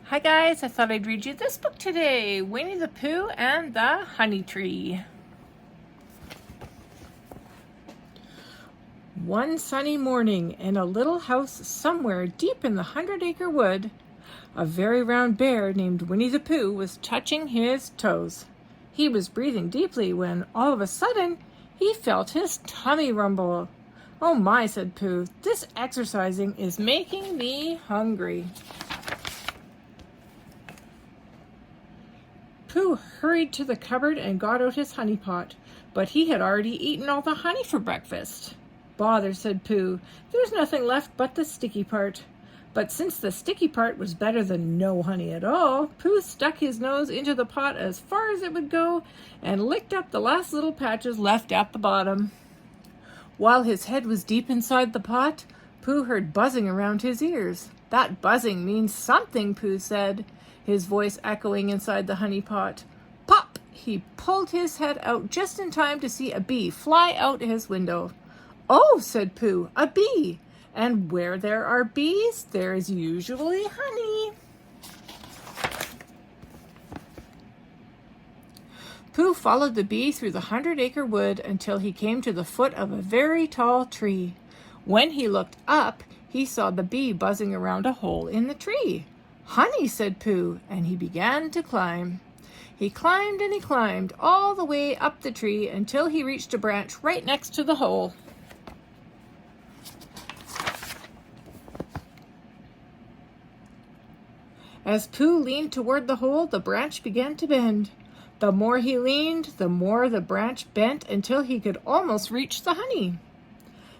Hi guys, I thought I'd read you this book today, Winnie the Pooh and the Honey Tree. One sunny morning in a little house somewhere deep in the 100-acre wood, a very round bear named Winnie the Pooh was touching his toes. He was breathing deeply when all of a sudden he felt his tummy rumble. "Oh my," said Pooh, "this exercising is making me hungry." Pooh hurried to the cupboard and got out his honey pot, but he had already eaten all the honey for breakfast. "Bother," said Pooh, "there's nothing left but the sticky part." But since the sticky part was better than no honey at all, Pooh stuck his nose into the pot as far as it would go and licked up the last little patches left at the bottom. While his head was deep inside the pot, Pooh heard buzzing around his ears. "That buzzing means something," Pooh said, his voice echoing inside the honey pot. Pop! He pulled his head out just in time to see a bee fly out his window. "Oh," said Pooh, "a bee. And where there are bees, there is usually honey." Pooh followed the bee through the 100-acre wood until he came to the foot of a very tall tree. When he looked up, he saw the bee buzzing around a hole in the tree. "Honey," said Pooh, and he began to climb. He climbed and he climbed all the way up the tree until he reached a branch right next to the hole. As Pooh leaned toward the hole, the branch began to bend. The more he leaned, the more the branch bent until he could almost reach the honey.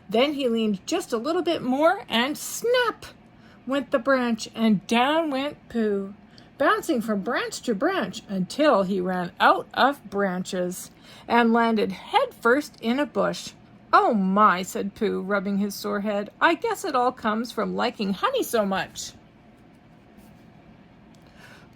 Then he leaned just a little bit more and snap went the branch, and down went Pooh, bouncing from branch to branch until he ran out of branches and landed head first in a bush. "Oh my," said Pooh, rubbing his sore head, "I guess it all comes from liking honey so much."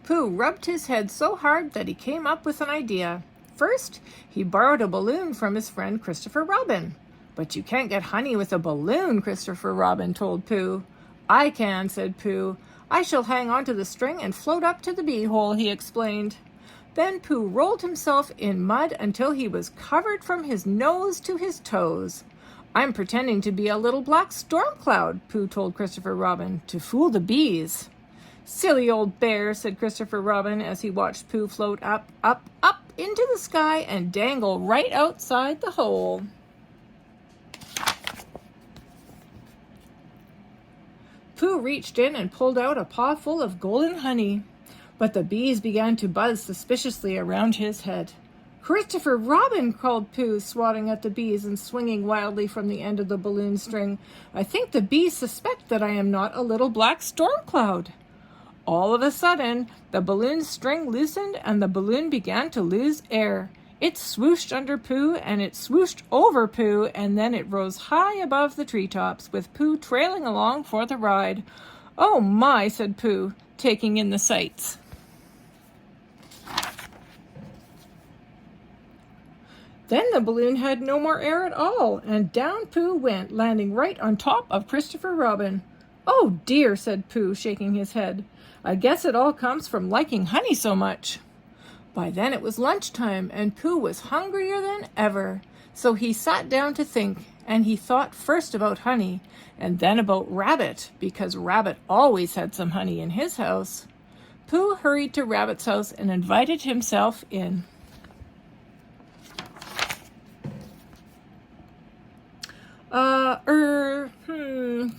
Pooh rubbed his head so hard that he came up with an idea. First, he borrowed a balloon from his friend Christopher Robin. "But you can't get honey with a balloon," Christopher Robin told Pooh. "I can," said Pooh. "I shall hang on to the string and float up to the bee hole," he explained. Then Pooh rolled himself in mud until he was covered from his nose to his toes. "I'm pretending to be a little black storm cloud," Pooh told Christopher Robin, "to fool the bees." "Silly old bear," said Christopher Robin as he watched Pooh float up, up, up into the sky and dangle right outside the hole. Pooh reached in and pulled out a paw full of golden honey, but the bees began to buzz suspiciously around his head. "Christopher Robin," called Pooh, swatting at the bees and swinging wildly from the end of the balloon string, "I think the bees suspect that I am not a little black storm cloud." All of a sudden, the balloon string loosened and the balloon began to lose air. It swooshed under Pooh and it swooshed over Pooh, and then it rose high above the treetops, with Pooh trailing along for the ride. "Oh my," said Pooh, taking in the sights. Then the balloon had no more air at all, and down Pooh went, landing right on top of Christopher Robin. "Oh dear," said Pooh, shaking his head. "I guess it all comes from liking honey so much." By then it was lunchtime, and Pooh was hungrier than ever. So he sat down to think, and he thought first about honey, and then about Rabbit, because Rabbit always had some honey in his house. Pooh hurried to Rabbit's house and invited himself in.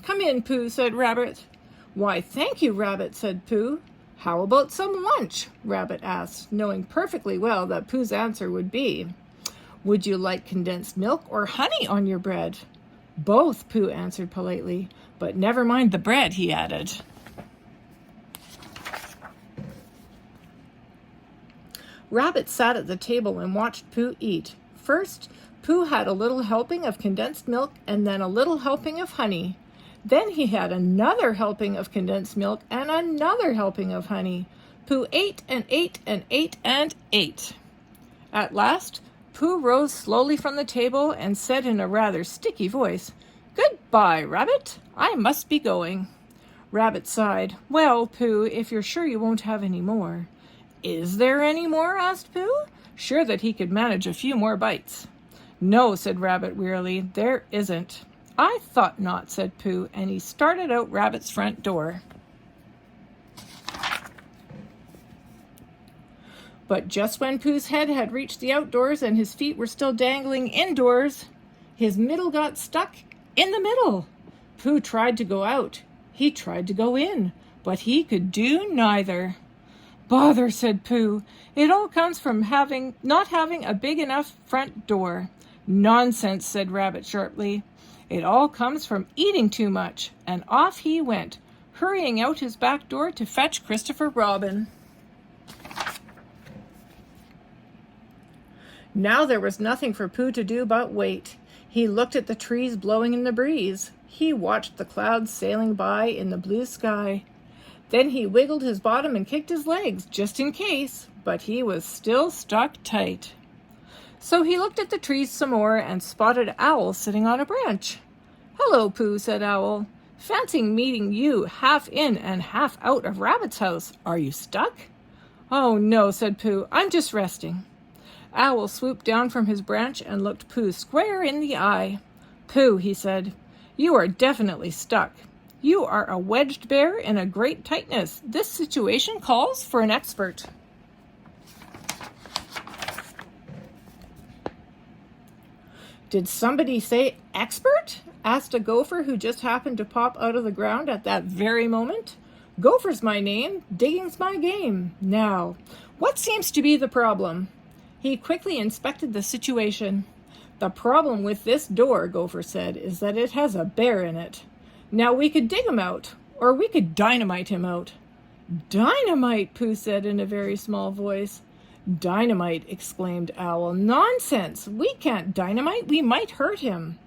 Come in, Pooh," said Rabbit. "Why, thank you, Rabbit," said Pooh. "How about some lunch?" Rabbit asked, knowing perfectly well that Pooh's answer would be, "Would you like condensed milk or honey on your bread?" "Both," Pooh answered politely. "But never mind the bread," he added. Rabbit sat at the table and watched Pooh eat. First, Pooh had a little helping of condensed milk and then a little helping of honey. Then he had another helping of condensed milk and another helping of honey. Pooh ate and ate and ate and ate. At last, Pooh rose slowly from the table and said in a rather sticky voice, "Goodbye, Rabbit. I must be going." Rabbit sighed. Well, Pooh, if you're sure you won't have any more. Is there any more? Asked Pooh, sure that he could manage a few more bites. No, said Rabbit wearily, there isn't. I thought not, said Pooh, and he started out Rabbit's front door. But just when Pooh's head had reached the outdoors and his feet were still dangling indoors, his middle got stuck in the middle. Pooh tried to go out. He tried to go in, but he could do neither. Bother, said Pooh. It all comes from not having a big enough front door. Nonsense, said Rabbit sharply. It all comes from eating too much. And off he went, hurrying out his back door to fetch Christopher Robin. Now there was nothing for Pooh to do but wait. He looked at the trees blowing in the breeze. He watched the clouds sailing by in the blue sky. Then he wiggled his bottom and kicked his legs, just in case, but he was still stuck tight. So he looked at the trees some more and spotted Owl sitting on a branch. Hello, Pooh, said Owl. Fancying meeting you half in and half out of Rabbit's house. Are you stuck? Oh, no, said Pooh. I'm just resting. Owl swooped down from his branch and looked Pooh square in the eye. Pooh, he said, you are definitely stuck. You are a wedged bear in a great tightness. This situation calls for an expert. Did somebody say expert? Asked a gopher who just happened to pop out of the ground at that very moment. Gopher's my name, digging's my game. Now, what seems to be the problem? He quickly inspected the situation. The problem with this door, Gopher said, is that it has a bear in it. Now we could dig him out, or we could dynamite him out. Dynamite, Pooh said in a very small voice. Dynamite, exclaimed Owl. Nonsense! We can't dynamite. We might hurt him.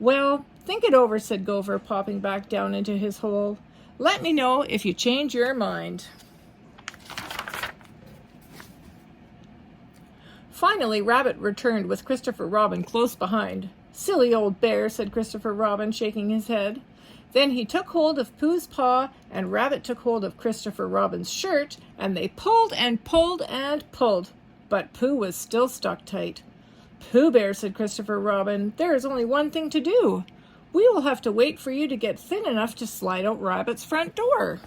Well, think it over, said Gopher, popping back down into his hole. Let me know if you change your mind. Finally, Rabbit returned with Christopher Robin close behind. Silly old bear, said Christopher Robin, shaking his head. Then he took hold of Pooh's paw, and Rabbit took hold of Christopher Robin's shirt, and they pulled and pulled and pulled. But Pooh was still stuck tight. Pooh Bear, said Christopher Robin, there is only one thing to do. We will have to wait for you to get thin enough to slide out Rabbit's front door.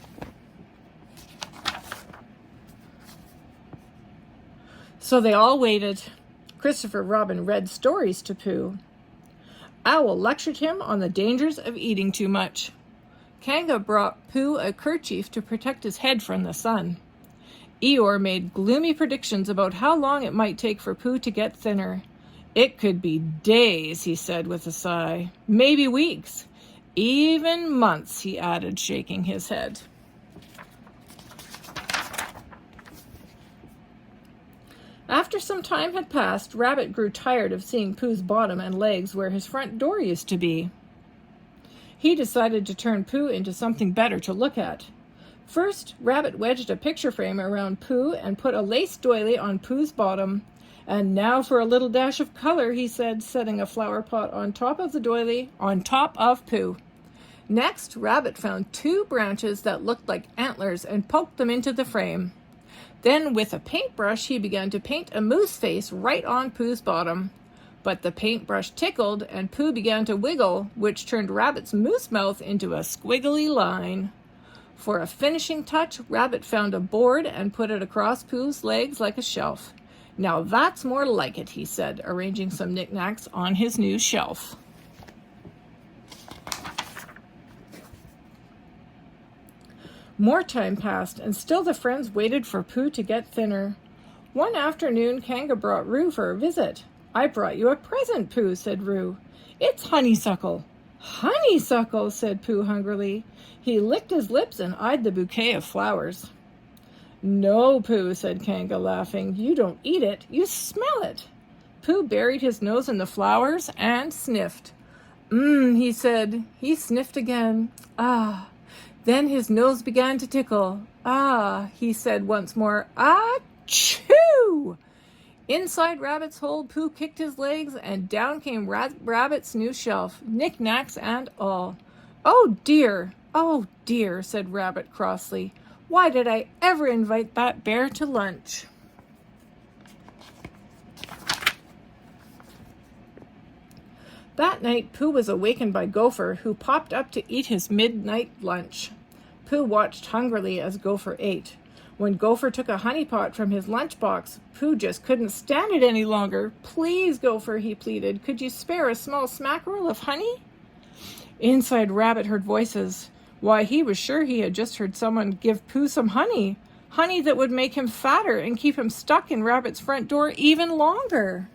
So they all waited. Christopher Robin read stories to Pooh. Owl lectured him on the dangers of eating too much. Kanga brought Pooh a kerchief to protect his head from the sun. Eeyore made gloomy predictions about how long it might take for Pooh to get thinner. It could be days, he said with a sigh. Maybe weeks. Even months, he added, shaking his head. After some time had passed, Rabbit grew tired of seeing Pooh's bottom and legs where his front door used to be. He decided to turn Pooh into something better to look at. First, Rabbit wedged a picture frame around Pooh and put a lace doily on Pooh's bottom. And now for a little dash of color, he said, setting a flower pot on top of the doily, on top of Pooh. Next, Rabbit found 2 branches that looked like antlers and poked them into the frame. Then, with a paintbrush, he began to paint a moose face right on Pooh's bottom. But the paintbrush tickled, and Pooh began to wiggle, which turned Rabbit's moose mouth into a squiggly line. For a finishing touch, Rabbit found a board and put it across Pooh's legs like a shelf. Now that's more like it, he said, arranging some knickknacks on his new shelf. More time passed, and still the friends waited for Pooh to get thinner. One afternoon, Kanga brought Roo for a visit. I brought you a present, Pooh, said Roo. It's honeysuckle. Honeysuckle, said Pooh hungrily. He licked his lips and eyed the bouquet of flowers. No, Pooh, said Kanga, laughing. You don't eat it, you smell it. Pooh buried his nose in the flowers and sniffed. He said. He sniffed again. Ah. Then his nose began to tickle. Ah, he said once more. Achoo! Inside Rabbit's hole, Pooh kicked his legs, and down came Rabbit's new shelf, knickknacks and all. Oh dear! "Oh dear," said Rabbit crossly. "Why did I ever invite that bear to lunch?" That night, Pooh was awakened by Gopher, who popped up to eat his midnight lunch. Pooh watched hungrily as Gopher ate. When Gopher took a honey pot from his lunchbox, Pooh just couldn't stand it any longer. "Please, Gopher," he pleaded, "could you spare a small smackerel of honey?" Inside, Rabbit heard voices. Why, he was sure he had just heard someone give Pooh some honey. Honey that would make him fatter and keep him stuck in Rabbit's front door even longer.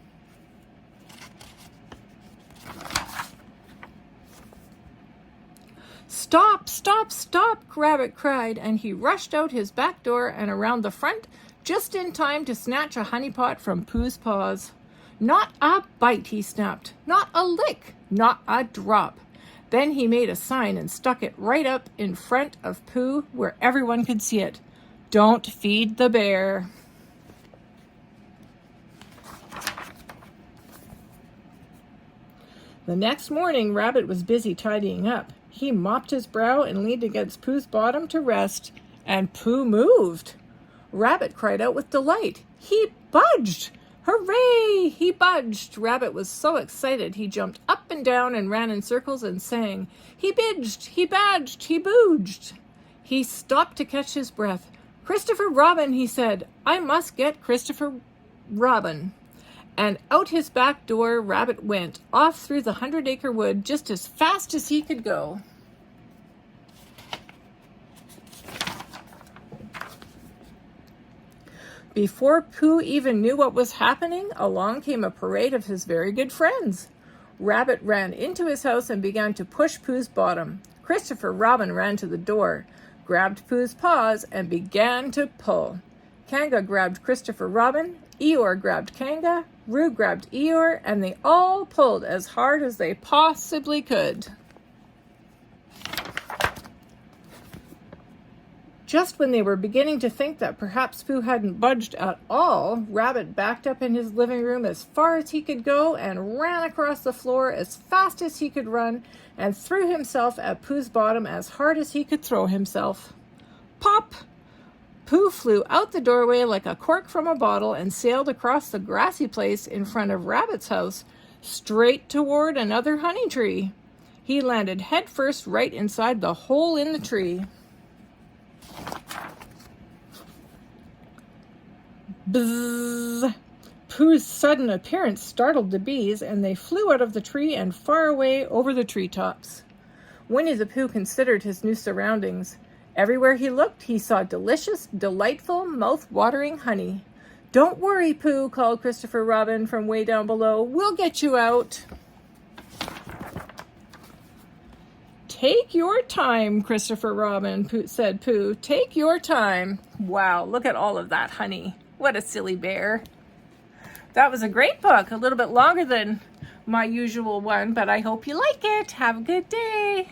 "Stop, stop, stop," Rabbit cried, and he rushed out his back door and around the front just in time to snatch a honey pot from Pooh's paws. "Not a bite," he snapped. "Not a lick. Not a drop." Then he made a sign and stuck it right up in front of Pooh where everyone could see it. "Don't feed the bear." The next morning, Rabbit was busy tidying up. He mopped his brow and leaned against Pooh's bottom to rest, and Pooh moved. Rabbit cried out with delight. He budged! Hooray! He budged! Rabbit was so excited he jumped up and down and ran in circles and sang, "He bidged! He badged! He booged!" He stopped to catch his breath. "Christopher Robin," he said. "I must get Christopher Robin." And out his back door Rabbit went, off through the 100-acre wood just as fast as he could go. Before Pooh even knew what was happening, along came a parade of his very good friends. Rabbit ran into his house and began to push Pooh's bottom. Christopher Robin ran to the door, grabbed Pooh's paws, and began to pull. Kanga grabbed Christopher Robin, Eeyore grabbed Kanga, Roo grabbed Eeyore, and they all pulled as hard as they possibly could. Just when they were beginning to think that perhaps Pooh hadn't budged at all, Rabbit backed up in his living room as far as he could go and ran across the floor as fast as he could run and threw himself at Pooh's bottom as hard as he could throw himself. Pop! Pooh flew out the doorway like a cork from a bottle and sailed across the grassy place in front of Rabbit's house, straight toward another honey tree. He landed headfirst right inside the hole in the tree. Bzzz! Pooh's sudden appearance startled the bees, and they flew out of the tree and far away over the treetops. Winnie the Pooh considered his new surroundings. Everywhere he looked, he saw delicious, delightful, mouth-watering honey. "Don't worry, Pooh," called Christopher Robin from way down below. "We'll get you out." "Take your time, Christopher Robin," said Pooh. "Take your time." Wow, look at all of that honey. What a silly bear. That was a great book, a little bit longer than my usual one, but I hope you like it. Have a good day.